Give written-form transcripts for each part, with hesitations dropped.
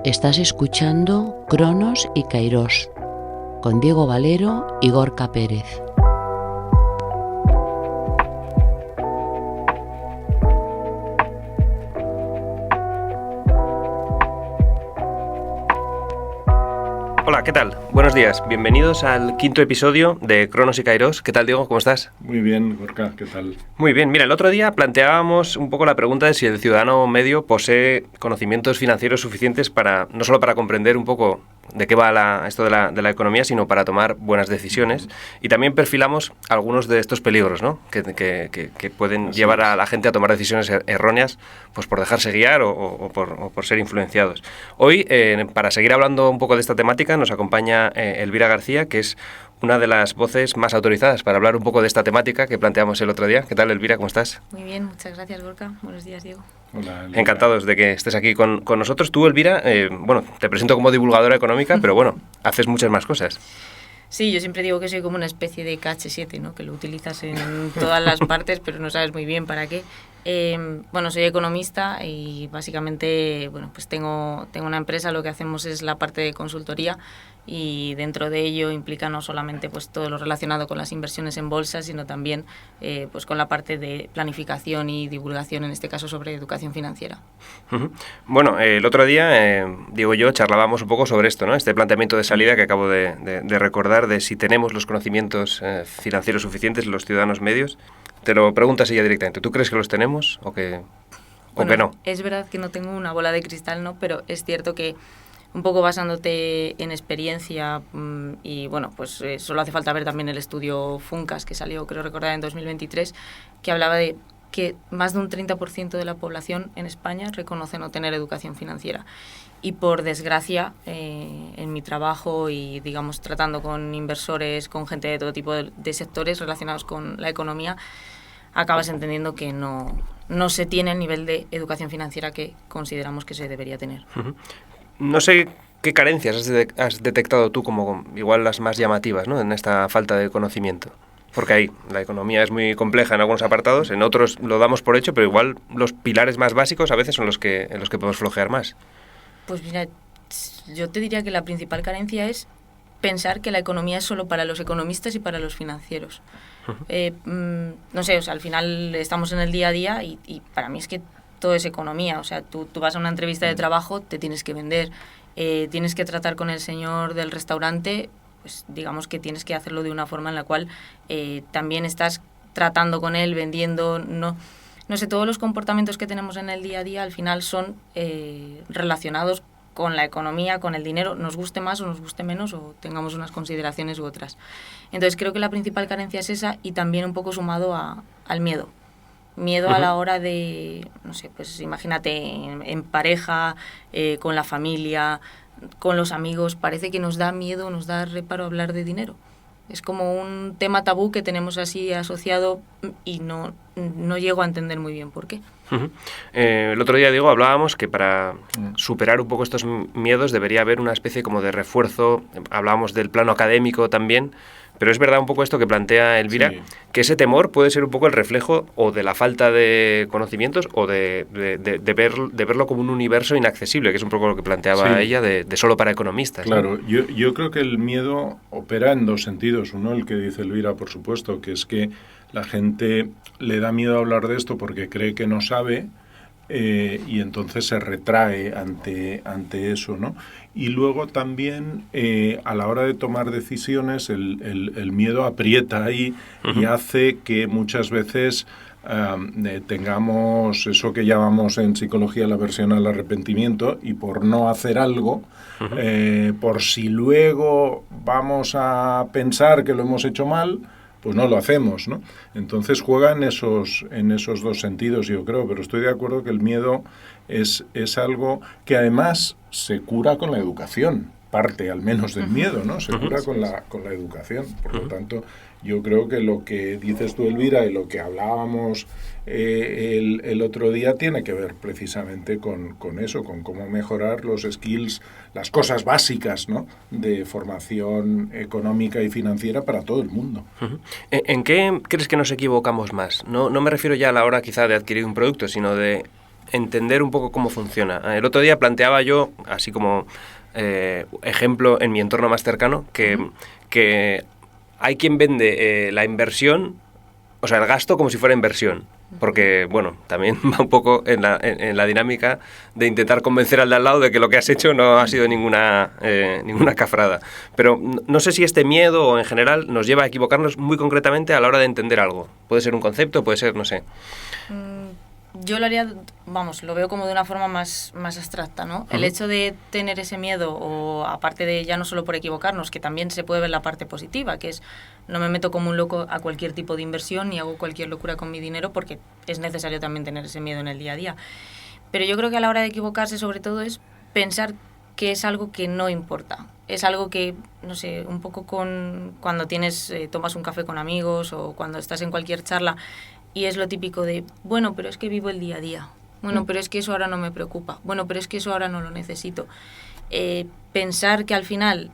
Estás escuchando Cronos y Kairos, con Diego Valero y Gorka Pérez. Hola, ¿qué tal? Buenos días. Bienvenidos al quinto episodio de Cronos y Kairos. ¿Qué tal, Diego? ¿Cómo estás? Muy bien, Gorka, ¿qué tal? Muy bien. Mira, el otro día planteábamos un poco la pregunta de si el ciudadano medio posee conocimientos financieros suficientes para, no solo para comprender un poco de qué va esto de la economía, sino para tomar buenas decisiones. Y también perfilamos algunos de estos peligros, ¿no? que pueden llevar a la gente a tomar decisiones erróneas, pues por dejarse guiar o por ser influenciados. Hoy, para seguir hablando un poco de esta temática, nos acompaña Elvira García, que es una de las voces más autorizadas para hablar un poco de esta temática que planteamos el otro día. ¿Qué tal, Elvira? ¿Cómo estás? Muy bien, muchas gracias, Gorka. Buenos días, Diego. Hola, Elvira. Encantados de que estés aquí con nosotros. Tú, Elvira, bueno, te presento como divulgadora económica, pero bueno, haces muchas más cosas. Sí, yo siempre digo que soy como una especie de KH7, ¿no? Que lo utilizas en todas las partes, pero no sabes muy bien para qué. Bueno, soy economista y básicamente, bueno, pues tengo una empresa, lo que hacemos es la parte de consultoría y dentro de ello implica no solamente pues todo lo relacionado con las inversiones en bolsa, sino también pues con la parte de planificación y divulgación, en este caso sobre educación financiera. Uh-huh. Bueno, el otro día, Diego y yo charlábamos un poco sobre esto, ¿no? Este planteamiento de salida que acabo de recordar, de si tenemos los conocimientos financieros suficientes los ciudadanos medios. Te lo preguntas ella directamente. ¿Tú crees que los tenemos o que no? Es verdad que no tengo una bola de cristal, ¿no? Pero es cierto que un poco basándote en experiencia y bueno, pues solo hace falta ver también el estudio Funcas que salió, creo recordar, en 2023, que hablaba de que más de un 30% de la población en España reconoce no tener educación financiera. Y por desgracia, en mi trabajo y digamos tratando con inversores, con gente de todo tipo de sectores relacionados con la economía, acabas entendiendo que no se tiene el nivel de educación financiera que consideramos que se debería tener. Uh-huh. No sé qué carencias has detectado tú como igual las más llamativas, ¿no? En esta falta de conocimiento. Porque ahí la economía es muy compleja en algunos apartados, en otros lo damos por hecho, pero igual los pilares más básicos a veces son en los que podemos flojear más. Pues mira, yo te diría que la principal carencia es pensar que la economía es solo para los economistas y para los financieros. No sé, o sea, al final estamos en el día a día y para mí es que todo es economía. O sea, tú vas a una entrevista de trabajo, te tienes que vender, tienes que tratar con el señor del restaurante, pues digamos que tienes que hacerlo de una forma en la cual también estás tratando con él, vendiendo, no sé, todos los comportamientos que tenemos en el día a día al final son relacionados con la economía, con el dinero, nos guste más o nos guste menos o tengamos unas consideraciones u otras. Entonces creo que la principal carencia es esa y también un poco sumado al miedo. Miedo a la hora de, no sé, pues imagínate en pareja, con la familia, con los amigos, parece que nos da miedo, nos da reparo hablar de dinero. Es como un tema tabú que tenemos así asociado y no llego a entender muy bien por qué. Uh-huh. El otro día, Diego, hablábamos que para superar un poco estos miedos debería haber una especie como de refuerzo. Hablábamos del plano académico también, pero es verdad un poco esto que plantea Elvira, sí, que ese temor puede ser un poco el reflejo o de la falta de conocimientos o de verlo como un universo inaccesible, que es un poco lo que planteaba ella, de solo para economistas. Claro, ¿no? yo creo que el miedo opera en dos sentidos. Uno, el que dice Elvira, por supuesto, que es que la gente le da miedo hablar de esto porque cree que no sabe y entonces se retrae ante eso, ¿no? Y luego también a la hora de tomar decisiones el miedo aprieta ahí y hace que muchas veces tengamos eso que llamamos en psicología la aversión al arrepentimiento y por no hacer algo, por si luego vamos a pensar que lo hemos hecho mal, pues no lo hacemos, ¿no? Entonces juega en esos dos sentidos, yo creo, pero estoy de acuerdo que el miedo es algo que además se cura con la educación, parte al menos del miedo, ¿no? Se cura con la educación. Por lo tanto, yo creo que lo que dices tú, Elvira, y lo que hablábamos el otro día tiene que ver precisamente con eso, con cómo mejorar los skills, las cosas básicas, ¿no?, de formación económica y financiera para todo el mundo. Uh-huh. ¿En qué crees que nos equivocamos más? No me refiero ya a la hora quizá de adquirir un producto, sino de entender un poco cómo funciona. El otro día planteaba yo, así como ejemplo en mi entorno más cercano, que hay quien vende la inversión, o sea, el gasto como si fuera inversión. Porque, bueno, también va un poco en la dinámica de intentar convencer al de al lado de que lo que has hecho no ha sido ninguna cafrada. Pero no sé si este miedo o en general nos lleva a equivocarnos muy concretamente a la hora de entender algo. Puede ser un concepto, puede ser, no sé. Yo lo haría, lo veo como de una forma más abstracta, ¿no? Uh-huh. El hecho de tener ese miedo, o aparte de ya no solo por equivocarnos, que también se puede ver la parte positiva, que es no me meto como un loco a cualquier tipo de inversión ni hago cualquier locura con mi dinero, porque es necesario también tener ese miedo en el día a día. Pero yo creo que a la hora de equivocarse, sobre todo, es pensar que es algo que no importa. Es algo que, no sé, un poco cuando tomas un café con amigos o cuando estás en cualquier charla. Y es lo típico de, bueno, pero es que vivo el día a día. Bueno, pero es que eso ahora no me preocupa. Bueno, pero es que eso ahora no lo necesito. Pensar que al final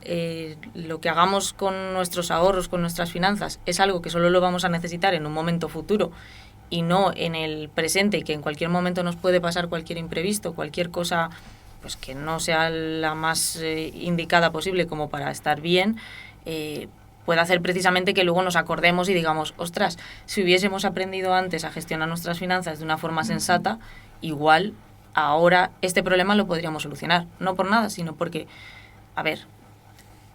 lo que hagamos con nuestros ahorros, con nuestras finanzas, es algo que solo lo vamos a necesitar en un momento futuro y no en el presente, y que en cualquier momento nos puede pasar cualquier imprevisto, cualquier cosa pues que no sea la más indicada posible como para estar bien, puede hacer precisamente que luego nos acordemos y digamos, ostras, si hubiésemos aprendido antes a gestionar nuestras finanzas de una forma sensata, igual ahora este problema lo podríamos solucionar. No por nada, sino porque, a ver,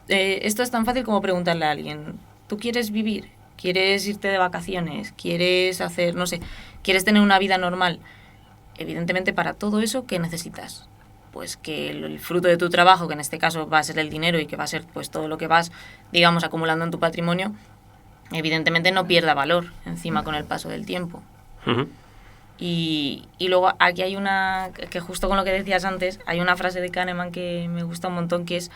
esto es tan fácil como preguntarle a alguien, ¿tú quieres vivir? ¿Quieres irte de vacaciones? ¿Quieres hacer, no sé, quieres tener una vida normal? Evidentemente, para todo eso, ¿qué necesitas? Pues que el fruto de tu trabajo, que en este caso va a ser el dinero y que va a ser pues todo lo que vas, digamos, acumulando en tu patrimonio, evidentemente no pierda valor encima con el paso del tiempo. Uh-huh. Y luego aquí hay que justo con lo que decías antes, hay una frase de Kahneman que me gusta un montón, que es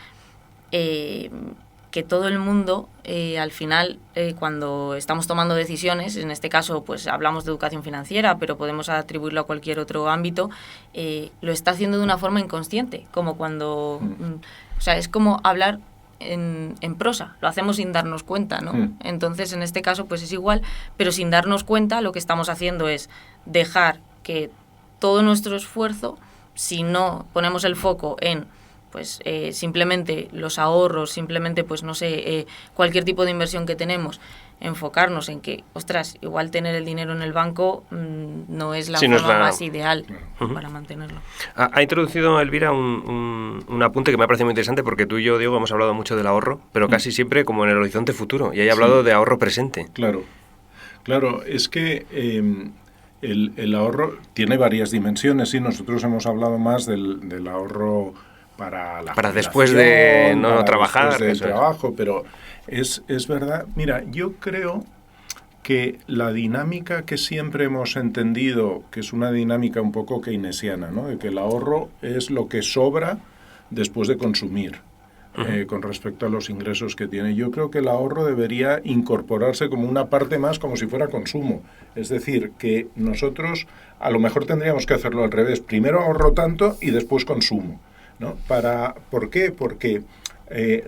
que todo el mundo, al final, cuando estamos tomando decisiones, en este caso pues hablamos de educación financiera, pero podemos atribuirlo a cualquier otro ámbito, lo está haciendo de una forma inconsciente, como cuando... o sea, es como hablar en prosa, lo hacemos sin darnos cuenta, ¿no? Entonces, en este caso, pues es igual, pero sin darnos cuenta lo que estamos haciendo es dejar que todo nuestro esfuerzo, si no ponemos el foco en pues simplemente los ahorros, simplemente pues no sé, cualquier tipo de inversión que tenemos, enfocarnos en que, ostras, igual tener el dinero en el banco no es la forma más ideal para mantenerlo. Ha introducido Elvira un apunte que me ha parecido muy interesante, porque tú y yo, Diego, hemos hablado mucho del ahorro, pero casi siempre como en el horizonte futuro, y hay hablado de ahorro presente. Claro, es que el ahorro tiene varias dimensiones, y nosotros hemos hablado más del ahorro para después de no trabajar, después del trabajo, pero es verdad. Mira, yo creo que la dinámica que siempre hemos entendido, que es una dinámica un poco keynesiana, ¿no? De que el ahorro es lo que sobra después de consumir, con respecto a los ingresos que tiene. Yo creo que el ahorro debería incorporarse como una parte más, como si fuera consumo. Es decir, que nosotros a lo mejor tendríamos que hacerlo al revés. Primero ahorro tanto y después consumo, ¿no? ¿Por qué? Porque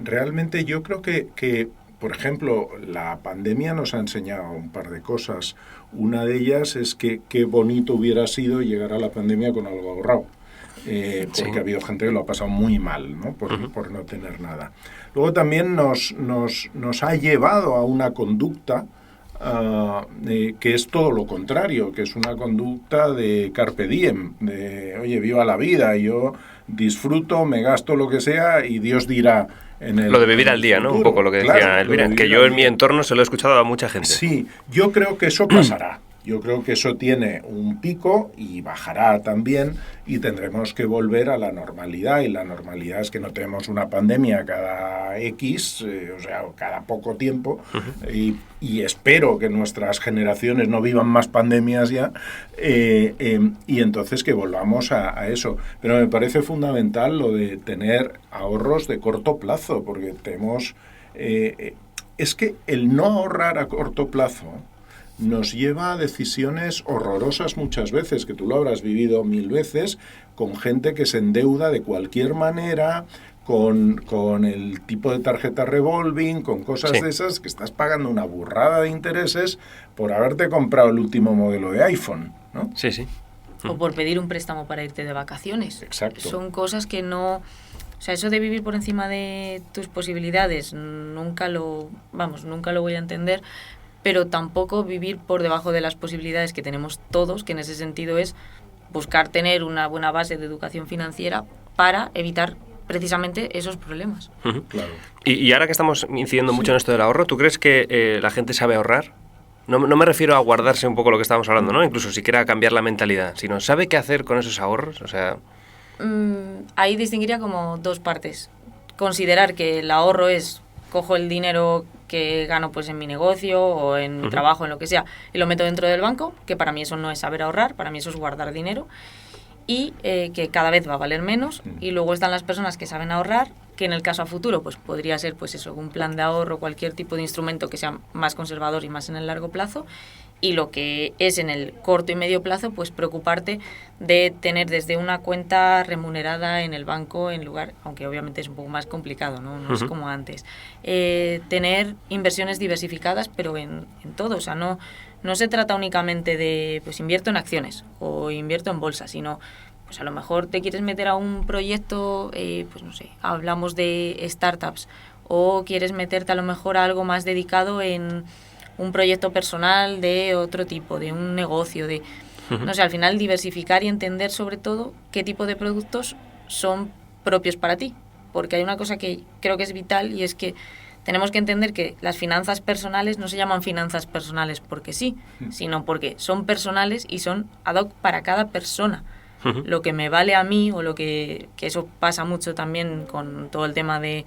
realmente yo creo que, por ejemplo, la pandemia nos ha enseñado un par de cosas. Una de ellas es que qué bonito hubiera sido llegar a la pandemia con algo ahorrado. Porque ha habido gente que lo ha pasado muy mal, ¿no? Por no tener nada. Luego también nos ha llevado a una conducta que es todo lo contrario, que es una conducta de carpe diem, de, oye, viva la vida, yo disfruto, me gasto lo que sea y Dios dirá. Lo de vivir al día, ¿no? Un poco lo que decía Elvira, que yo en mi entorno se lo he escuchado a mucha gente. Sí, yo creo que eso pasará. Yo creo que eso tiene un pico y bajará también, y tendremos que volver a la normalidad, y la normalidad es que no tenemos una pandemia cada X, o sea, cada poco tiempo, y espero que nuestras generaciones no vivan más pandemias ya, y entonces que volvamos a eso. Pero me parece fundamental lo de tener ahorros de corto plazo, porque tenemos... es que el no ahorrar a corto plazo nos lleva a decisiones horrorosas muchas veces, que tú lo habrás vivido 1000 veces, con gente que se endeuda de cualquier manera, con el tipo de tarjeta revolving, con cosas de esas, que estás pagando una burrada de intereses por haberte comprado el último modelo de iPhone, ¿no? Sí. o por pedir un préstamo para irte de vacaciones. Exacto. Son cosas que no... O sea, eso de vivir por encima de tus posibilidades nunca lo voy a entender, pero tampoco vivir por debajo de las posibilidades que tenemos todos, que en ese sentido es buscar tener una buena base de educación financiera para evitar precisamente esos problemas. Claro. Y ahora que estamos incidiendo mucho en esto del ahorro, ¿tú crees que la gente sabe ahorrar? No me refiero a guardarse un poco lo que estábamos hablando, ¿no? Incluso siquiera cambiar la mentalidad, sino ¿sabe qué hacer con esos ahorros? O sea... Ahí distinguiría como dos partes. Considerar que el ahorro es, cojo el dinero que gano pues en mi negocio o en mi trabajo, en lo que sea, y lo meto dentro del banco, que para mí eso no es saber ahorrar, para mí eso es guardar dinero, y que cada vez va a valer menos. Y luego están las personas que saben ahorrar, que en el caso a futuro pues podría ser pues eso, un plan de ahorro, cualquier tipo de instrumento que sea más conservador y más en el largo plazo, y lo que es en el corto y medio plazo, pues preocuparte de tener desde una cuenta remunerada en el banco en lugar, aunque obviamente es un poco más complicado, no es como antes, tener inversiones diversificadas, pero en todo, o sea, no se trata únicamente de pues invierto en acciones o invierto en bolsa, sino pues a lo mejor te quieres meter a un proyecto, pues no sé, hablamos de startups, o quieres meterte a lo mejor a algo más dedicado en un proyecto personal de otro tipo, de un negocio, de... No sé, al final diversificar y entender sobre todo qué tipo de productos son propios para ti. Porque hay una cosa que creo que es vital y es que tenemos que entender que las finanzas personales no se llaman finanzas personales porque sí, sino porque son personales y son ad hoc para cada persona. Lo que me vale a mí, o lo que eso pasa mucho también con todo el tema de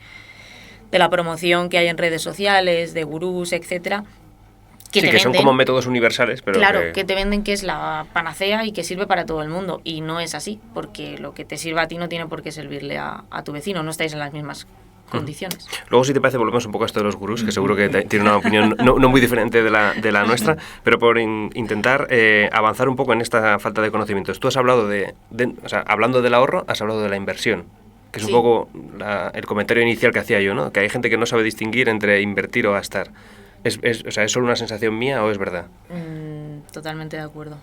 la promoción que hay en redes sociales, de gurús, etcétera, que son como métodos universales, pero claro, que te venden que es la panacea y que sirve para todo el mundo, y no es así, porque lo que te sirva a ti no tiene por qué servirle a tu vecino, no estáis en las mismas condiciones. Luego, si te parece, volvemos un poco a esto de los gurús, que seguro que tiene una opinión no muy diferente de la nuestra, pero por intentar avanzar un poco en esta falta de conocimientos. Tú has hablado o sea, hablando del ahorro, has hablado de la inversión, que es un poco el comentario inicial que hacía yo, ¿no? Que hay gente que no sabe distinguir entre invertir o gastar. O sea, ¿es solo una sensación mía o es verdad? Totalmente de acuerdo.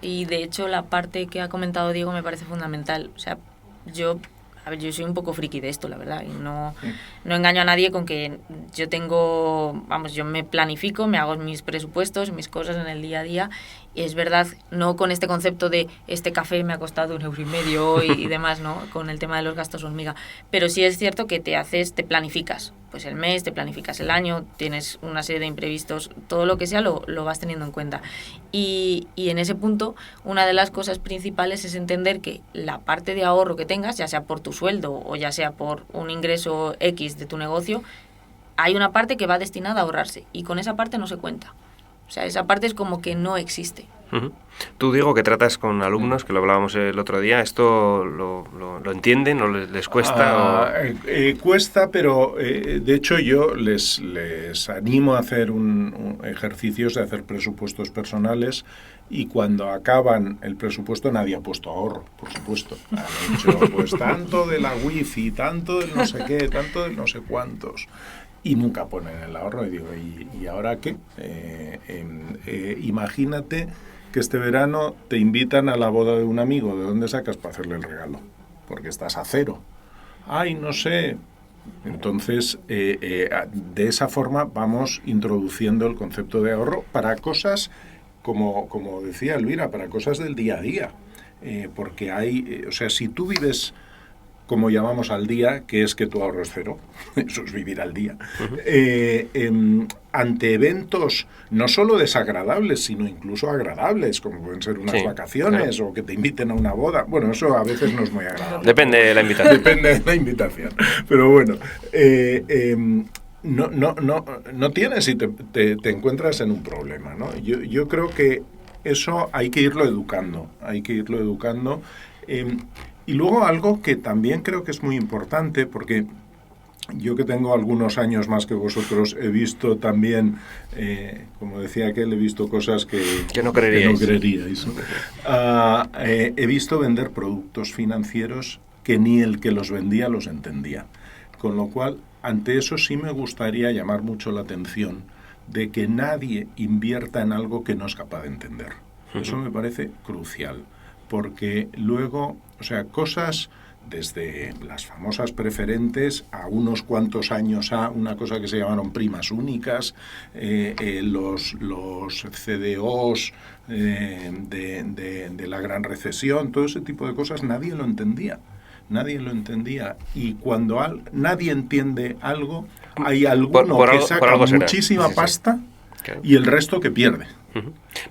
Y de hecho la parte que ha comentado Diego me parece fundamental. O sea, yo soy un poco friki de esto, la verdad, y no engaño a nadie con que yo me planifico, me hago mis presupuestos, mis cosas en el día a día, y es verdad, no con este concepto de este café me ha costado 1,5 € y demás, ¿no? Con el tema de los gastos hormiga, pero sí es cierto que te planificas, pues el mes, te planificas el año, tienes una serie de imprevistos, todo lo que sea lo vas teniendo en cuenta. Y en ese punto, una de las cosas principales es entender que la parte de ahorro que tengas, ya sea por tu sueldo o ya sea por un ingreso X de tu negocio, hay una parte que va destinada a ahorrarse, y con esa parte no se cuenta. O sea, esa parte es como que no existe. Tú, Diego, que tratas con alumnos, que lo hablábamos el otro día, ¿esto lo entienden o les cuesta? Cuesta, pero de hecho yo les animo a hacer ejercicios de hacer presupuestos personales, y cuando acaban el presupuesto nadie ha puesto ahorro, por supuesto. Han hecho pues tanto de la wifi, tanto del no sé qué, tanto del no sé cuántos. Y nunca ponen el ahorro. Y digo, ¿y ahora qué? Imagínate que este verano te invitan a la boda de un amigo. ¿De dónde sacas para hacerle el regalo? Porque estás a cero. Ay, no sé. Entonces, de esa forma vamos introduciendo el concepto de ahorro para cosas, como decía Elvira, para cosas del día a día. Porque o sea, si tú vives, como llamamos, al día, que es que tu ahorro es cero, eso es vivir al día, ante eventos no solo desagradables, sino incluso agradables, como pueden ser unas vacaciones, claro, o que te inviten a una boda. Bueno, eso a veces no es muy agradable. Depende de la invitación. Depende de la invitación. Pero bueno, no tienes y te encuentras en un problema, ¿no? Yo creo que eso hay que irlo educando, y luego algo que también creo que es muy importante, porque yo, que tengo algunos años más que vosotros, he visto también, como decía aquel, he visto cosas que no creeríais. He visto vender productos financieros que ni el que los vendía los entendía. Con lo cual, ante eso sí me gustaría llamar mucho la atención de que nadie invierta en algo que no es capaz de entender. Eso me parece crucial. porque luego, o sea, cosas desde las famosas preferentes a unos cuantos años a una cosa que se llamaron primas únicas, los CDOs de la gran recesión, todo ese tipo de cosas, nadie lo entendía. Nadie lo entendía. Y cuando nadie entiende algo, hay alguno que saca muchísima pasta y el resto que pierde.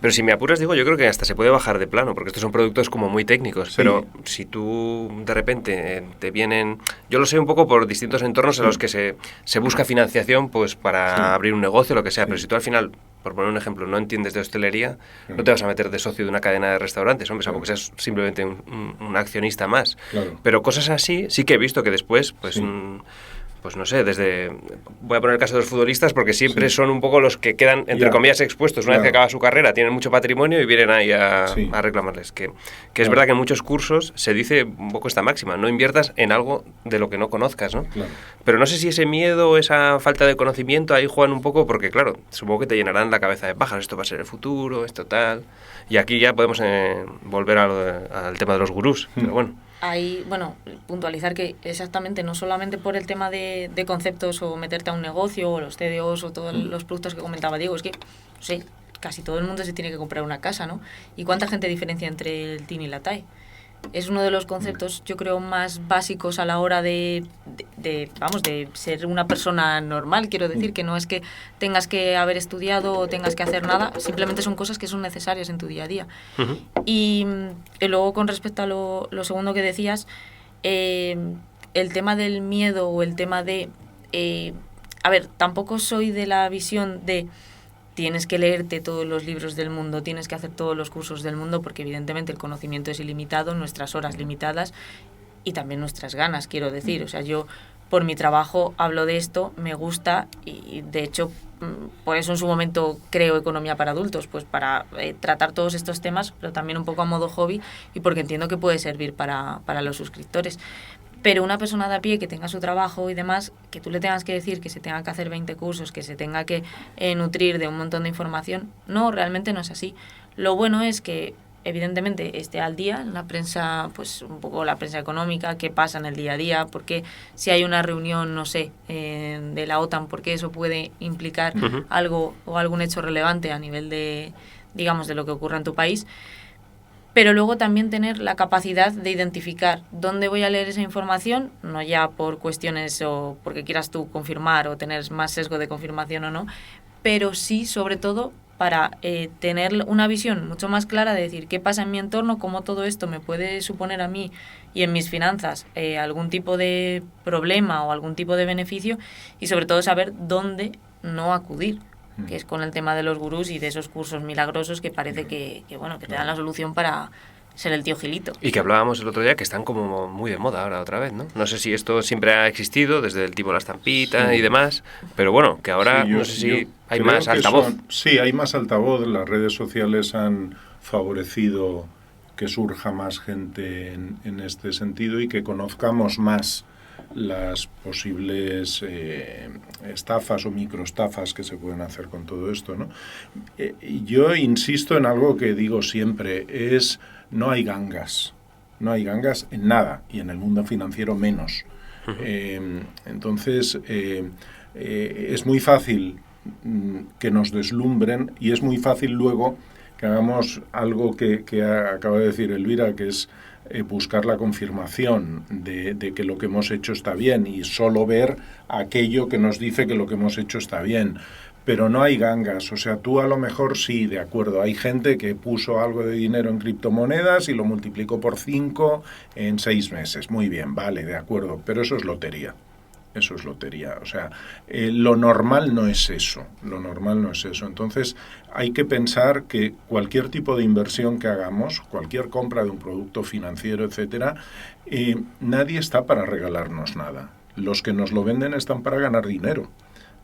Pero si me apuras, digo, yo creo que hasta se puede bajar de plano, porque estos son productos como muy técnicos, pero si tú de repente te vienen... Yo lo sé un poco por distintos entornos en los que se busca financiación pues para abrir un negocio, lo que sea, pero si tú al final, por poner un ejemplo, no entiendes de hostelería, no te vas a meter de socio de una cadena de restaurantes, hombre, salvo que seas simplemente un accionista más. Pero cosas así sí que he visto que después, pues... Pues no sé, voy a poner el caso de los futbolistas porque siempre son un poco los que quedan, entre comillas, expuestos. Una vez que acaba su carrera, tienen mucho patrimonio y vienen ahí a reclamarles. Que es verdad que en muchos cursos se dice un poco esta máxima, no inviertas en algo de lo que no conozcas, ¿no? Pero no sé si ese miedo o esa falta de conocimiento ahí juegan un poco porque, claro, supongo que te llenarán la cabeza de pajas, esto va a ser el futuro, esto tal... Y aquí ya podemos volver al tema de los gurús, pero bueno. Ahí, puntualizar que exactamente no solamente por el tema de conceptos o meterte a un negocio o los CDOs o todos los productos que comentaba Diego, es que, no sé, casi todo el mundo se tiene que comprar una casa, ¿no? ¿Y cuánta gente diferencia entre el TIN y la TAE? Es uno de los conceptos, yo creo, más básicos a la hora de ser una persona normal. Quiero decir que no es que tengas que haber estudiado o tengas que hacer nada, simplemente son cosas que son necesarias en tu día a día. Y luego, con respecto a lo segundo que decías, el tema del miedo o el tema de... tampoco soy de la visión de... Tienes que leerte todos los libros del mundo, tienes que hacer todos los cursos del mundo, porque evidentemente el conocimiento es ilimitado, nuestras horas limitadas y también nuestras ganas, quiero decir. O sea, yo por mi trabajo hablo de esto, me gusta y de hecho por eso en su momento creo Economía para Adultos, pues para tratar todos estos temas, pero también un poco a modo hobby y porque entiendo que puede servir para los suscriptores. Pero una persona de a pie que tenga su trabajo y demás, que tú le tengas que decir que se tenga que hacer 20 cursos, que se tenga que nutrir de un montón de información, no, realmente no es así. Lo bueno es que, evidentemente, esté al día en la prensa, pues un poco la prensa económica, qué pasa en el día a día, porque si hay una reunión, no sé, de la OTAN, porque eso puede implicar algo o algún hecho relevante a nivel de, digamos, de lo que ocurra en tu país. Pero luego también tener la capacidad de identificar dónde voy a leer esa información, no ya por cuestiones o porque quieras tú confirmar o tener más sesgo de confirmación o no, pero sí, sobre todo, para tener una visión mucho más clara de decir qué pasa en mi entorno, cómo todo esto me puede suponer a mí y en mis finanzas algún tipo de problema o algún tipo de beneficio y sobre todo saber dónde no acudir, que es con el tema de los gurús y de esos cursos milagrosos que parece que te dan la solución para ser el tío Gilito. Y que hablábamos el otro día que están como muy de moda ahora otra vez, ¿no? No sé si esto siempre ha existido, desde el tipo la estampita y demás, pero bueno, que ahora no sé si hay más altavoz. Hay más altavoz, las redes sociales han favorecido que surja más gente en este sentido y que conozcamos más las posibles estafas o microestafas que se pueden hacer con todo esto, ¿no? Yo insisto en algo que digo siempre, no hay gangas en nada, y en el mundo financiero menos. Entonces, es muy fácil que nos deslumbren y es muy fácil luego que hagamos algo que acaba de decir Elvira, que es buscar la confirmación de que lo que hemos hecho está bien y solo ver aquello que nos dice que lo que hemos hecho está bien. Pero no hay gangas, o sea, tú a lo mejor sí, de acuerdo, hay gente que puso algo de dinero en criptomonedas y lo multiplicó por 5 en 6 meses. Muy bien, vale, de acuerdo, pero eso es lotería. Eso es lotería. O sea, lo normal no es eso. Entonces, hay que pensar que cualquier tipo de inversión que hagamos, cualquier compra de un producto financiero, etcétera, nadie está para regalarnos nada. Los que nos lo venden están para ganar dinero.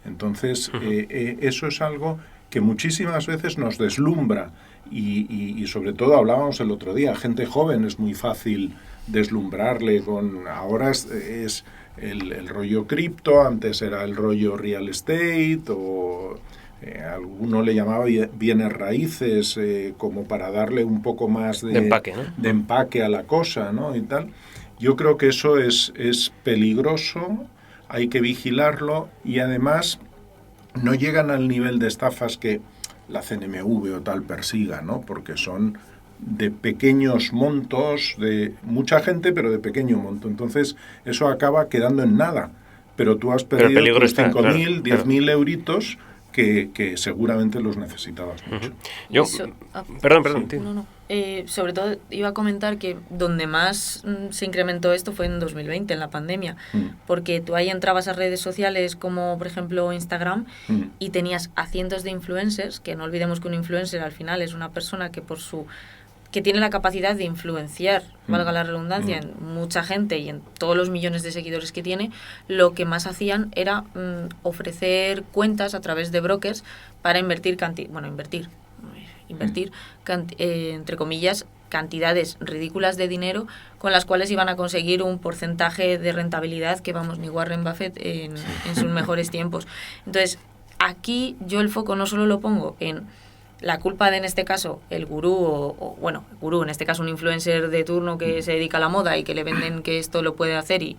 Entonces, eso es algo que muchísimas veces nos deslumbra y sobre todo hablábamos el otro día, gente joven es muy fácil deslumbrarle con... Ahora es el rollo cripto, antes era el rollo real estate o alguno le llamaba bienes raíces, como para darle un poco más de empaque, ¿no? De empaque a la cosa, ¿no? Y tal. Yo creo que eso es peligroso, hay que vigilarlo, y además no llegan al nivel de estafas que la CNMV o tal persiga, ¿no? Porque son de pequeños montos, de mucha gente, pero de pequeño monto. Entonces, eso acaba quedando en nada. Pero tú has perdido tus 5.000, 10.000 euritos que seguramente los necesitabas mucho. Perdón. No. Sobre todo iba a comentar que donde más se incrementó esto fue en 2020, en la pandemia, porque tú ahí entrabas a redes sociales como, por ejemplo, Instagram, y tenías a cientos de influencers, que no olvidemos que un influencer al final es una persona que tiene la capacidad de influenciar, valga la redundancia, en mucha gente y en todos los millones de seguidores que tiene. Lo que más hacían era ofrecer cuentas a través de brokers para invertir, entre comillas, cantidades ridículas de dinero con las cuales iban a conseguir un porcentaje de rentabilidad que, vamos, ni Warren Buffett en sus mejores tiempos. Entonces, aquí yo el foco no solo lo pongo en la culpa de, en este caso, el gurú, gurú, en este caso un influencer de turno que se dedica a la moda y que le venden que esto lo puede hacer y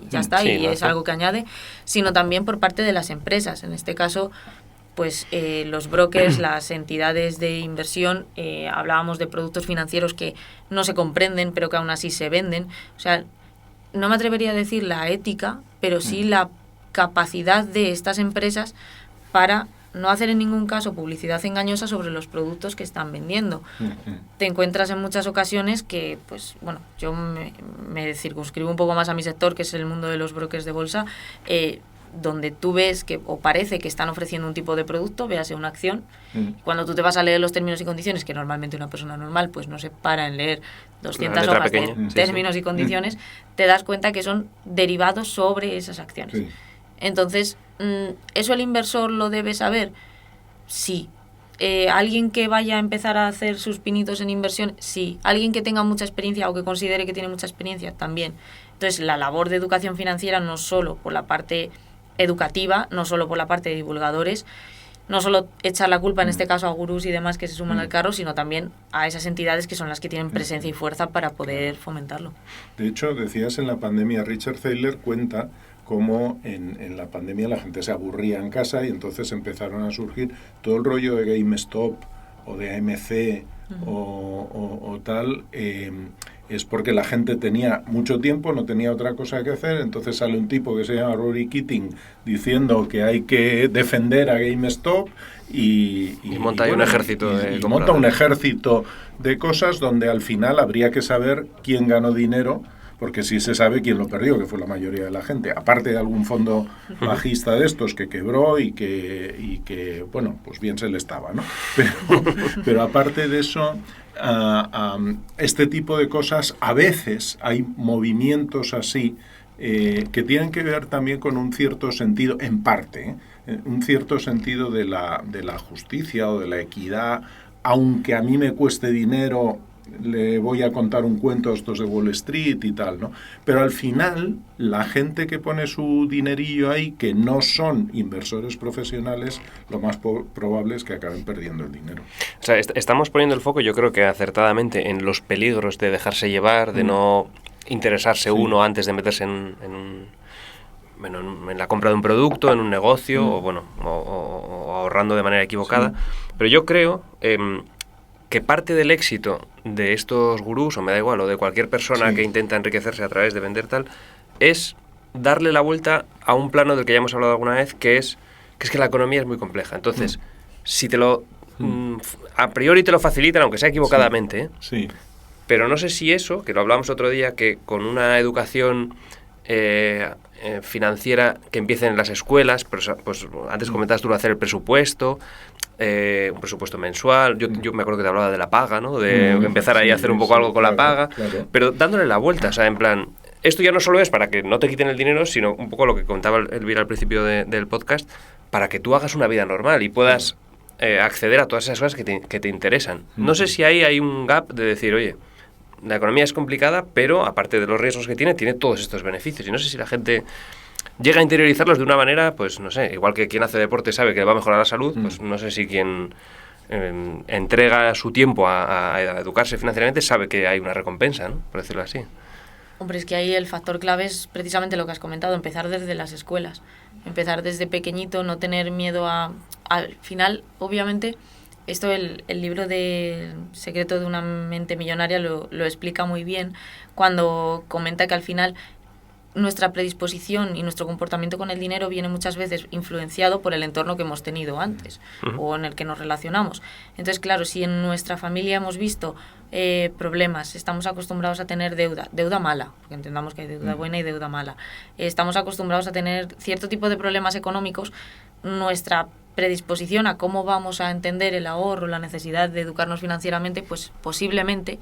ya está, sí, y es algo que añade, sino también por parte de las empresas. En este caso, pues los brokers, las entidades de inversión, hablábamos de productos financieros que no se comprenden, pero que aún así se venden. O sea, no me atrevería a decir la ética, pero sí la capacidad de estas empresas para no hacer en ningún caso publicidad engañosa sobre los productos que están vendiendo. Te encuentras en muchas ocasiones que, pues, bueno, yo me circunscribo un poco más a mi sector, que es el mundo de los brokers de bolsa, donde tú ves que, o parece que están ofreciendo un tipo de producto, véase una acción, cuando tú te vas a leer los términos y condiciones, que normalmente una persona normal pues no se para en leer 200 hojas pequeña, de términos y condiciones, te das cuenta que son derivados sobre esas acciones. Sí. Entonces, ¿eso el inversor lo debe saber? Sí. ¿Alguien que vaya a empezar a hacer sus pinitos en inversión? Sí. ¿Alguien que tenga mucha experiencia o que considere que tiene mucha experiencia? También. Entonces, la labor de educación financiera no solo por la parte educativa, no solo por la parte de divulgadores, no solo echar la culpa en este caso a gurús y demás que se suman al carro, sino también a esas entidades que son las que tienen presencia y fuerza para poder fomentarlo. De hecho, decías en la pandemia, Richard Thaler cuenta cómo en la pandemia la gente se aburría en casa y entonces empezaron a surgir todo el rollo de GameStop o de AMC o tal, es porque la gente tenía mucho tiempo, no tenía otra cosa que hacer, entonces sale un tipo que se llama Rory Keating diciendo que hay que defender a GameStop y monta un ejército monta un ejército de cosas donde al final habría que saber quién ganó dinero, porque sí se sabe quién lo perdió, que fue la mayoría de la gente, aparte de algún fondo bajista de estos que quebró y que bueno, pues bien se le estaba, ¿no? Pero aparte de eso, este tipo de cosas, a veces hay movimientos así que tienen que ver también con un cierto sentido, en parte, un cierto sentido de la justicia o de la equidad, aunque a mí me cueste dinero, le voy a contar un cuento a estos de Wall Street y tal, ¿no? Pero al final, la gente que pone su dinerillo ahí, que no son inversores profesionales, lo más probable es que acaben perdiendo el dinero. O sea, estamos poniendo el foco, yo creo que acertadamente, en los peligros de dejarse llevar, de no interesarse uno antes de meterse en la compra de un producto, en un negocio, o ahorrando de manera equivocada. Pero yo creo que parte del éxito de estos gurús, o me da igual, o de cualquier persona que intenta enriquecerse a través de vender tal, es darle la vuelta a un plano del que ya hemos hablado alguna vez, que es que la economía es muy compleja. Entonces, si te lo a priori te lo facilitan, aunque sea equivocadamente, pero no sé si eso, que lo hablamos otro día, que con una educación financiera que empiece en las escuelas, pues antes comentabas tú hacer el presupuesto, un presupuesto mensual, yo me acuerdo que te hablaba de la paga, ¿no? De empezar ahí a hacer un poco algo con la paga, pero dándole la vuelta, o sea, en plan, esto ya no solo es para que no te quiten el dinero, sino un poco lo que contaba Elvira al principio del podcast, para que tú hagas una vida normal y puedas acceder a todas esas cosas que te interesan. No sé si ahí hay un gap de decir, oye, la economía es complicada, pero aparte de los riesgos que tiene todos estos beneficios. Y no sé si la gente llega a interiorizarlos de una manera, pues no sé, igual que quien hace deporte sabe que le va a mejorar la salud, pues no sé si quien entrega su tiempo a educarse financieramente sabe que hay una recompensa, ¿no? Por decirlo así. Hombre, es que ahí el factor clave es precisamente lo que has comentado, empezar desde las escuelas, empezar desde pequeñito, no tener miedo al final, obviamente, esto el libro de Secreto de una mente millonaria lo explica muy bien cuando comenta que al final nuestra predisposición y nuestro comportamiento con el dinero viene muchas veces influenciado por el entorno que hemos tenido antes o en el que nos relacionamos. Entonces, claro, si en nuestra familia hemos visto problemas, estamos acostumbrados a tener deuda mala, porque entendamos que hay deuda buena y deuda mala, estamos acostumbrados a tener cierto tipo de problemas económicos, nuestra predisposición a cómo vamos a entender el ahorro, la necesidad de educarnos financieramente, pues posiblemente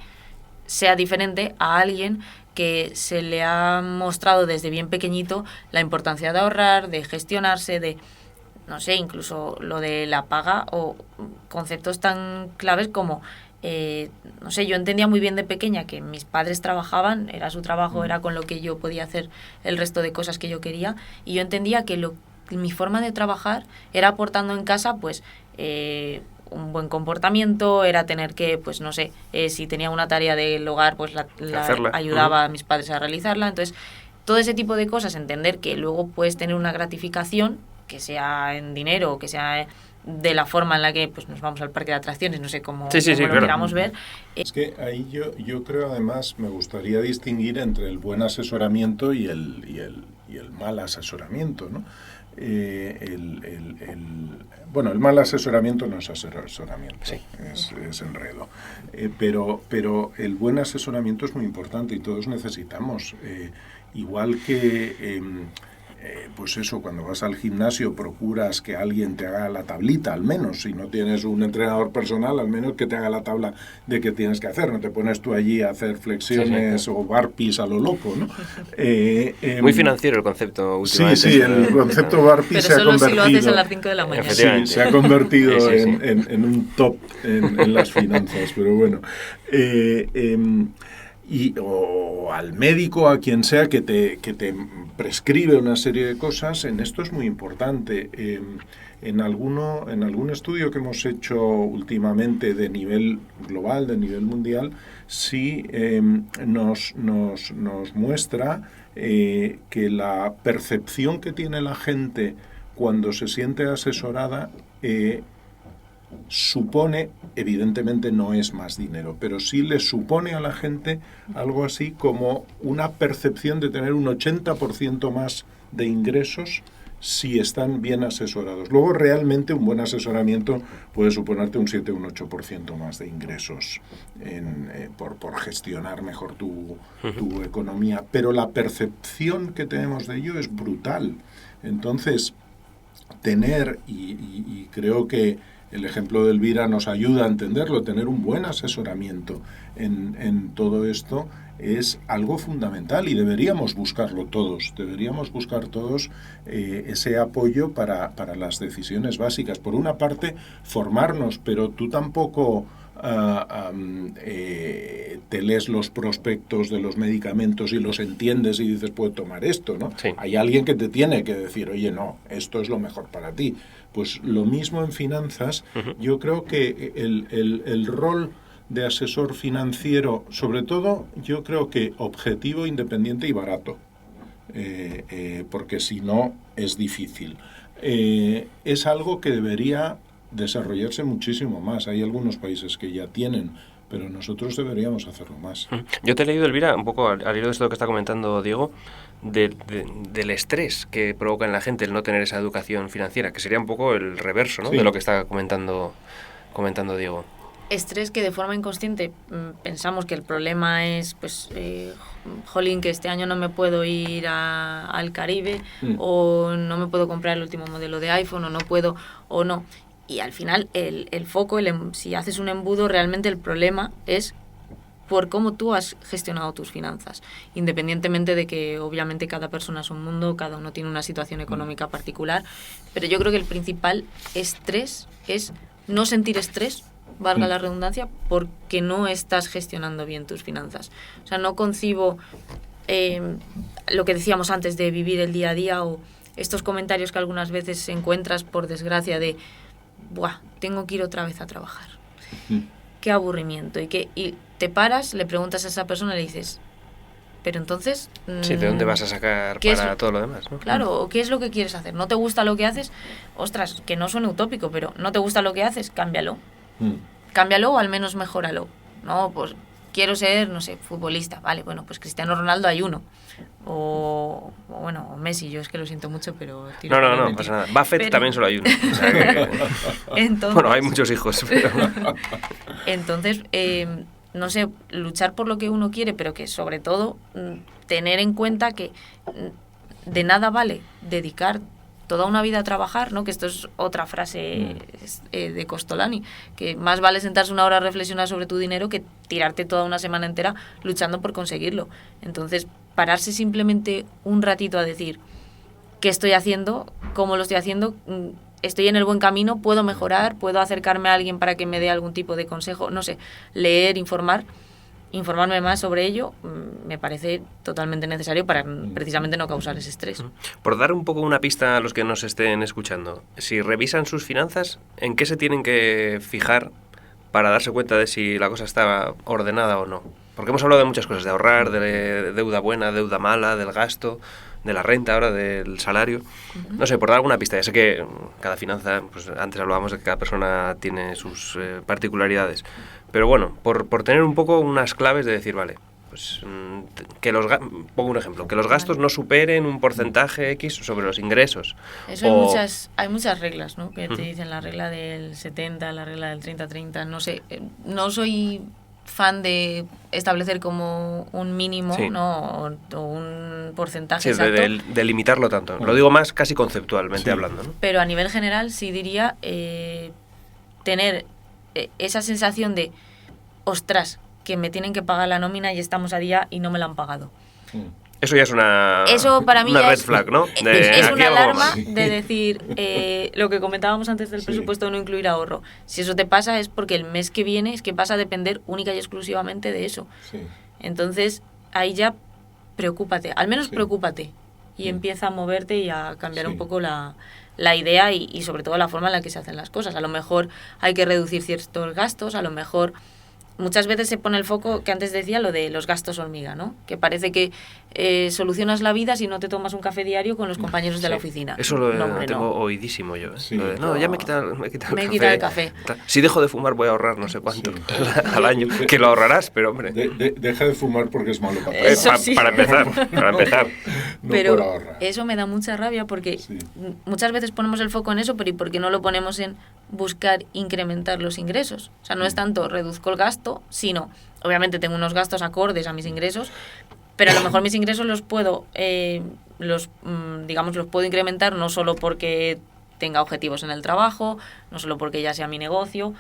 sea diferente a alguien que se le ha mostrado desde bien pequeñito la importancia de ahorrar, de gestionarse, de, no sé, incluso lo de la paga o conceptos tan claves como, no sé, yo entendía muy bien de pequeña que mis padres trabajaban, era su trabajo, era con lo que yo podía hacer el resto de cosas que yo quería, y yo entendía que mi forma de trabajar era aportando en casa, pues, un buen comportamiento, era tener que, pues no sé, si tenía una tarea del hogar, pues la ayudaba a mis padres a realizarla. Entonces, todo ese tipo de cosas, entender que luego puedes tener una gratificación, que sea en dinero, que sea de la forma en la que pues nos vamos al parque de atracciones, no sé cómo, lo queramos ver. Es que ahí yo creo, además, me gustaría distinguir entre el buen asesoramiento y el mal asesoramiento, ¿no? Bueno, el mal asesoramiento no es asesoramiento, sí. es enredo. Pero el buen asesoramiento es muy importante y todos necesitamos. Igual que, pues eso, cuando vas al gimnasio procuras que alguien te haga la tablita, al menos. Si no tienes un entrenador personal, al menos que te haga la tabla de qué tienes que hacer. No te pones tú allí a hacer flexiones o burpees a lo loco, ¿no? Muy financiero el concepto últimamente. Sí, el concepto burpee se ha convertido... Pero solo si lo haces a las 5 de la mañana. Sí, se ha convertido en un top en las finanzas, pero bueno. O al médico, a quien sea que te prescribe una serie de cosas, en esto es muy importante. En algún estudio que hemos hecho últimamente de nivel global, de nivel mundial, sí nos muestra que la percepción que tiene la gente cuando se siente asesorada supone, evidentemente no es más dinero, pero sí le supone a la gente algo así como una percepción de tener un 80% más de ingresos si están bien asesorados. Luego, realmente, un buen asesoramiento puede suponerte un 7 o un 8% más de ingresos por gestionar mejor tu economía, pero la percepción que tenemos de ello es brutal. Entonces, tener, y creo que el ejemplo de Elvira nos ayuda a entenderlo, tener un buen asesoramiento en todo esto es algo fundamental y deberíamos buscarlo todos, ese apoyo para las decisiones básicas. Por una parte, formarnos, pero tú tampoco te lees los prospectos de los medicamentos y los entiendes y dices, puedo tomar esto, ¿no? Sí. Hay alguien que te tiene que decir, oye, no, esto es lo mejor para ti. Pues lo mismo en finanzas. Yo creo que el rol de asesor financiero, sobre todo, yo creo que objetivo, independiente y barato, porque si no es difícil. Es algo que debería desarrollarse muchísimo más. Hay algunos países que ya tienen, pero nosotros deberíamos hacerlo más. Yo te he leído, Elvira, un poco al hilo de esto que está comentando Diego, del estrés que provoca en la gente el no tener esa educación financiera, que sería un poco el reverso, ¿no? Sí. De lo que está comentando Diego. Estrés que de forma inconsciente pensamos que el problema es, pues, jolín, que este año no me puedo ir al Caribe, o no me puedo comprar el último modelo de iPhone, o no puedo, o no. Y al final el foco, si haces un embudo, realmente el problema es por cómo tú has gestionado tus finanzas, independientemente de que obviamente cada persona es un mundo, cada uno tiene una situación económica particular, pero yo creo que el principal estrés es no sentir estrés, valga la redundancia, porque no estás gestionando bien tus finanzas. O sea, no concibo lo que decíamos antes de vivir el día a día, o estos comentarios que algunas veces encuentras, por desgracia, de «Buah, tengo que ir otra vez a trabajar». Qué aburrimiento. Y te paras, le preguntas a esa persona y le dices, pero entonces... Sí, ¿de dónde vas a sacar para todo lo demás, ¿no? Claro, ¿o qué es lo que quieres hacer? ¿No te gusta lo que haces? Ostras, que no suene utópico, pero ¿no te gusta lo que haces? Cámbialo. Cámbialo o al menos mejóralo. No, pues quiero ser, no sé, futbolista. Vale, bueno, pues Cristiano Ronaldo hay uno. O Messi, yo es que lo siento mucho, pero... No pasa nada. Buffett también solo hay uno. O sea que... Entonces, bueno, hay muchos hijos, pero... Entonces, no sé, luchar por lo que uno quiere, pero que sobre todo tener en cuenta que de nada vale dedicar toda una vida a trabajar, ¿no? Que esto es otra frase de Costolani, que más vale sentarse una hora a reflexionar sobre tu dinero que tirarte toda una semana entera luchando por conseguirlo. Entonces, pararse simplemente un ratito a decir qué estoy haciendo, cómo lo estoy haciendo, estoy en el buen camino, puedo mejorar, puedo acercarme a alguien para que me dé algún tipo de consejo, no sé, leer, informarme más sobre ello, me parece totalmente necesario para precisamente no causar ese estrés. Por dar un poco una pista a los que nos estén escuchando, si revisan sus finanzas, ¿en qué se tienen que fijar para darse cuenta de si la cosa está ordenada o no? Porque hemos hablado de muchas cosas, de ahorrar, de deuda buena, deuda mala, del gasto, de la renta, ahora del salario. No sé, por dar alguna pista. Ya sé que cada finanza, pues antes hablábamos de que cada persona tiene sus particularidades. Pero bueno, por tener un poco unas claves de decir, vale, pues pongo un ejemplo, que los gastos no superen un porcentaje X sobre los ingresos. Eso hay muchas reglas, ¿no? Que te dicen la regla del 70, la regla del 30-30, no sé, no soy fan de establecer como un mínimo, sí, ¿no? o un porcentaje exacto. De limitarlo tanto. Lo digo más casi conceptualmente hablando, ¿no? Pero a nivel general sí diría tener esa sensación de ostras, que me tienen que pagar la nómina y estamos a día y no me la han pagado. Eso ya es una red flag, ¿no? Es una alarma de decir lo que comentábamos antes del presupuesto de no incluir ahorro. Si eso te pasa es porque el mes que viene es que vas a depender única y exclusivamente de eso. Sí. Entonces, ahí ya preocúpate, al menos preocúpate y empieza a moverte y a cambiar un poco la idea y sobre todo la forma en la que se hacen las cosas. A lo mejor hay que reducir ciertos gastos, a lo mejor... Muchas veces se pone el foco, que antes decía, lo de los gastos hormiga, ¿no? Que parece que solucionas la vida si no te tomas un café diario con los compañeros de la oficina. Eso lo tengo oídísimo yo. Sí, ya me he quitado el café. Si dejo de fumar voy a ahorrar no sé cuánto al año. Que lo ahorrarás, pero hombre. Deja de fumar porque es malo para para empezar. No, pero eso me da mucha rabia porque muchas veces ponemos el foco en eso, pero ¿y por qué no lo ponemos en buscar incrementar los ingresos? O sea, no es tanto reduzco el gasto, sino, obviamente tengo unos gastos acordes a mis ingresos, pero a lo mejor mis ingresos los puedo puedo incrementar no solo porque tenga objetivos en el trabajo, no solo porque ya sea mi negocio,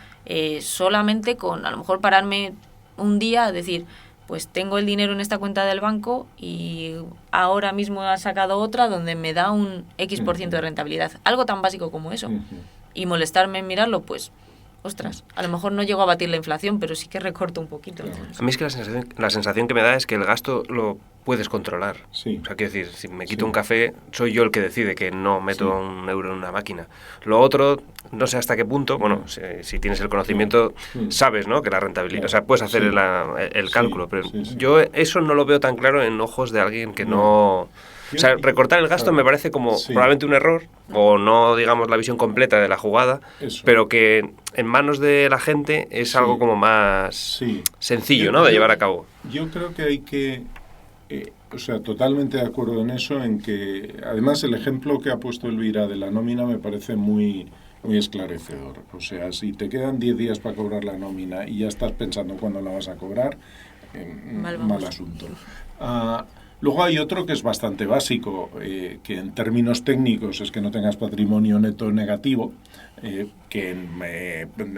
solamente con a lo mejor pararme un día a decir, pues tengo el dinero en esta cuenta del banco y ahora mismo he sacado otra donde me da un X% de rentabilidad. Algo tan básico como eso. Y molestarme en mirarlo, pues, ostras, a lo mejor no llego a batir la inflación, pero sí que recorto un poquito. A mí es que la sensación que me da es que el gasto lo puedes controlar. Sí. O sea, quiero decir, si me quito un café, soy yo el que decide que no meto un euro en una máquina. Lo otro, no sé hasta qué punto, bueno, si tienes el conocimiento, sabes, ¿no? Que la rentabilidad, o sea, puedes hacer el cálculo, pero yo eso no lo veo tan claro en ojos de alguien que no... O sea, recortar el gasto me parece como probablemente un error, o no, digamos, la visión completa de la jugada, pero que en manos de la gente es algo como más sencillo, ¿no?, de llevar a cabo. Yo creo que hay que... totalmente de acuerdo en eso, en que además el ejemplo que ha puesto Elvira de la nómina me parece muy esclarecedor. O sea, si te quedan 10 días para cobrar la nómina y ya estás pensando cuándo la vas a cobrar, mal asunto. Luego hay otro que es bastante básico, que en términos técnicos es que no tengas patrimonio neto negativo,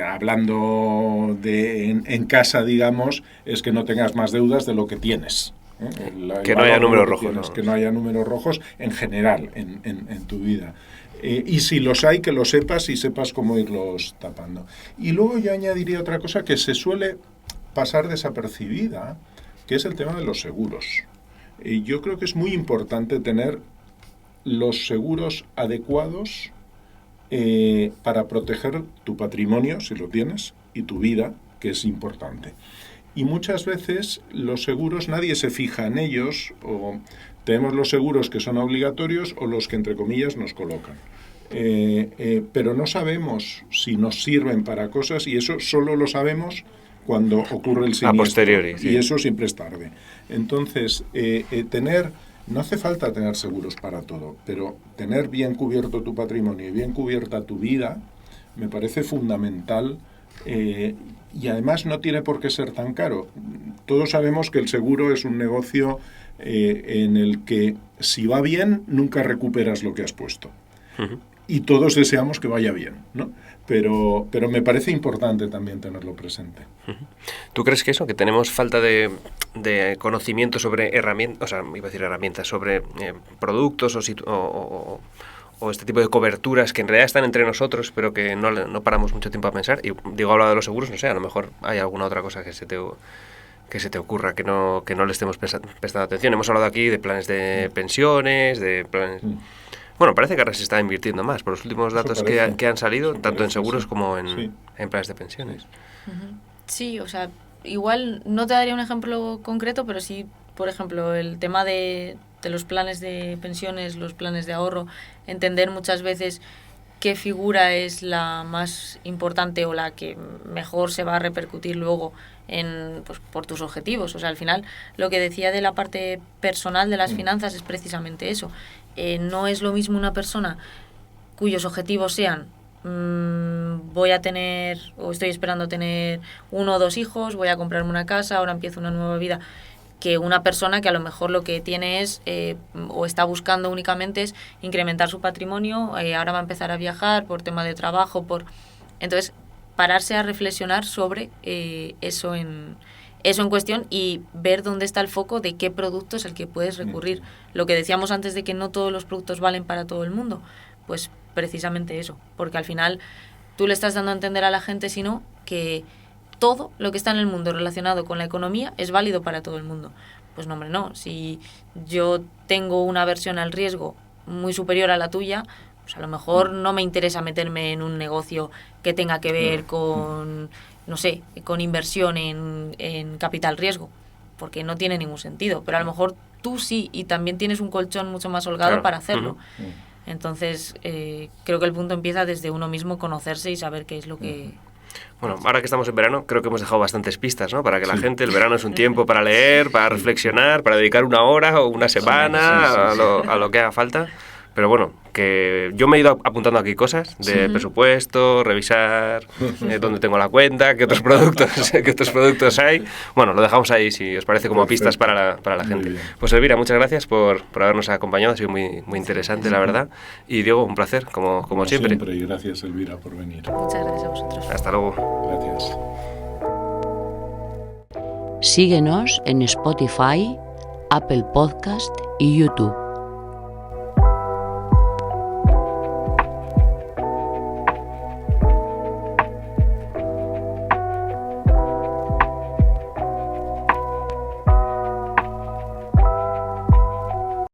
hablando en casa, digamos, es que no tengas más deudas de lo que tienes. Que no haya números rojos. Que no haya números rojos en general en tu vida. Y si los hay, que lo sepas y sepas cómo irlos tapando. Y luego yo añadiría otra cosa que se suele pasar desapercibida, que es el tema de los seguros. Yo creo que es muy importante tener los seguros adecuados para proteger tu patrimonio, si lo tienes, y tu vida, que es importante. Y muchas veces los seguros, nadie se fija en ellos, o tenemos los seguros que son obligatorios o los que, entre comillas, nos colocan. Pero no sabemos si nos sirven para cosas, y eso solo lo sabemos cuando ocurre el siniestro. A posteriori, sí. Y eso siempre es tarde. Entonces, no hace falta tener seguros para todo, pero tener bien cubierto tu patrimonio y bien cubierta tu vida me parece fundamental. Y además no tiene por qué ser tan caro. Todos sabemos que el seguro es un negocio en el que, si va bien, nunca recuperas lo que has puesto. Uh-huh. Y todos deseamos que vaya bien, ¿no? Pero me parece importante también tenerlo presente. Uh-huh. ¿Tú crees que eso, que tenemos falta de conocimiento sobre herramientas, sobre productos o este tipo de coberturas que en realidad están entre nosotros, pero que no paramos mucho tiempo a pensar? Y digo, hablado de los seguros, no sé, a lo mejor hay alguna otra cosa que se te ocurra que no le estemos prestando atención. Hemos hablado aquí de planes de pensiones, de planes... Bueno, parece que ahora se está invirtiendo más, por los últimos datos que han salido, tanto en seguros como en planes de pensiones. Uh-huh. Sí, o sea, igual no te daría un ejemplo concreto, pero sí, por ejemplo, el tema de los planes de pensiones, los planes de ahorro, entender muchas veces qué figura es la más importante o la que mejor se va a repercutir luego pues, por tus objetivos. O sea, al final, lo que decía de la parte personal de las finanzas es precisamente eso. No es lo mismo una persona cuyos objetivos sean voy a tener o estoy esperando tener 1 o 2 hijos, voy a comprarme una casa, ahora empiezo una nueva vida, que una persona que a lo mejor lo que tiene es o está buscando únicamente es incrementar su patrimonio, ahora va a empezar a viajar por tema de trabajo, entonces pararse a reflexionar sobre eso en cuestión y ver dónde está el foco de qué producto es el que puedes recurrir. Lo que decíamos antes de que no todos los productos valen para todo el mundo, pues precisamente eso, porque al final tú le estás dando a entender a la gente, sino que todo lo que está en el mundo relacionado con la economía es válido para todo el mundo. Pues no, hombre, no. Si yo tengo una aversión al riesgo muy superior a la tuya, pues a lo mejor no me interesa meterme en un negocio que tenga que ver con, no sé, con inversión en capital riesgo, porque no tiene ningún sentido. Pero a lo mejor tú sí, y también tienes un colchón mucho más holgado para hacerlo. Entonces, creo que el punto empieza desde uno mismo, conocerse y saber qué es lo que... Bueno, ahora que estamos en verano, creo que hemos dejado bastantes pistas, ¿no? Para que la gente, el verano es un tiempo para leer, para reflexionar, para dedicar 1 hora o 1 semana a lo que haga falta. Pero bueno, que yo me he ido apuntando aquí cosas de presupuesto, revisar dónde tengo la cuenta, qué otros productos hay. Bueno, lo dejamos ahí, si os parece, como pistas para la gente. Pues Elvira, muchas gracias por habernos acompañado, ha sido muy interesante, la verdad. Y Diego, un placer, como siempre. Y gracias, Elvira, por venir. Muchas gracias a vosotros. Hasta luego. Gracias. Síguenos en Spotify, Apple Podcast y YouTube.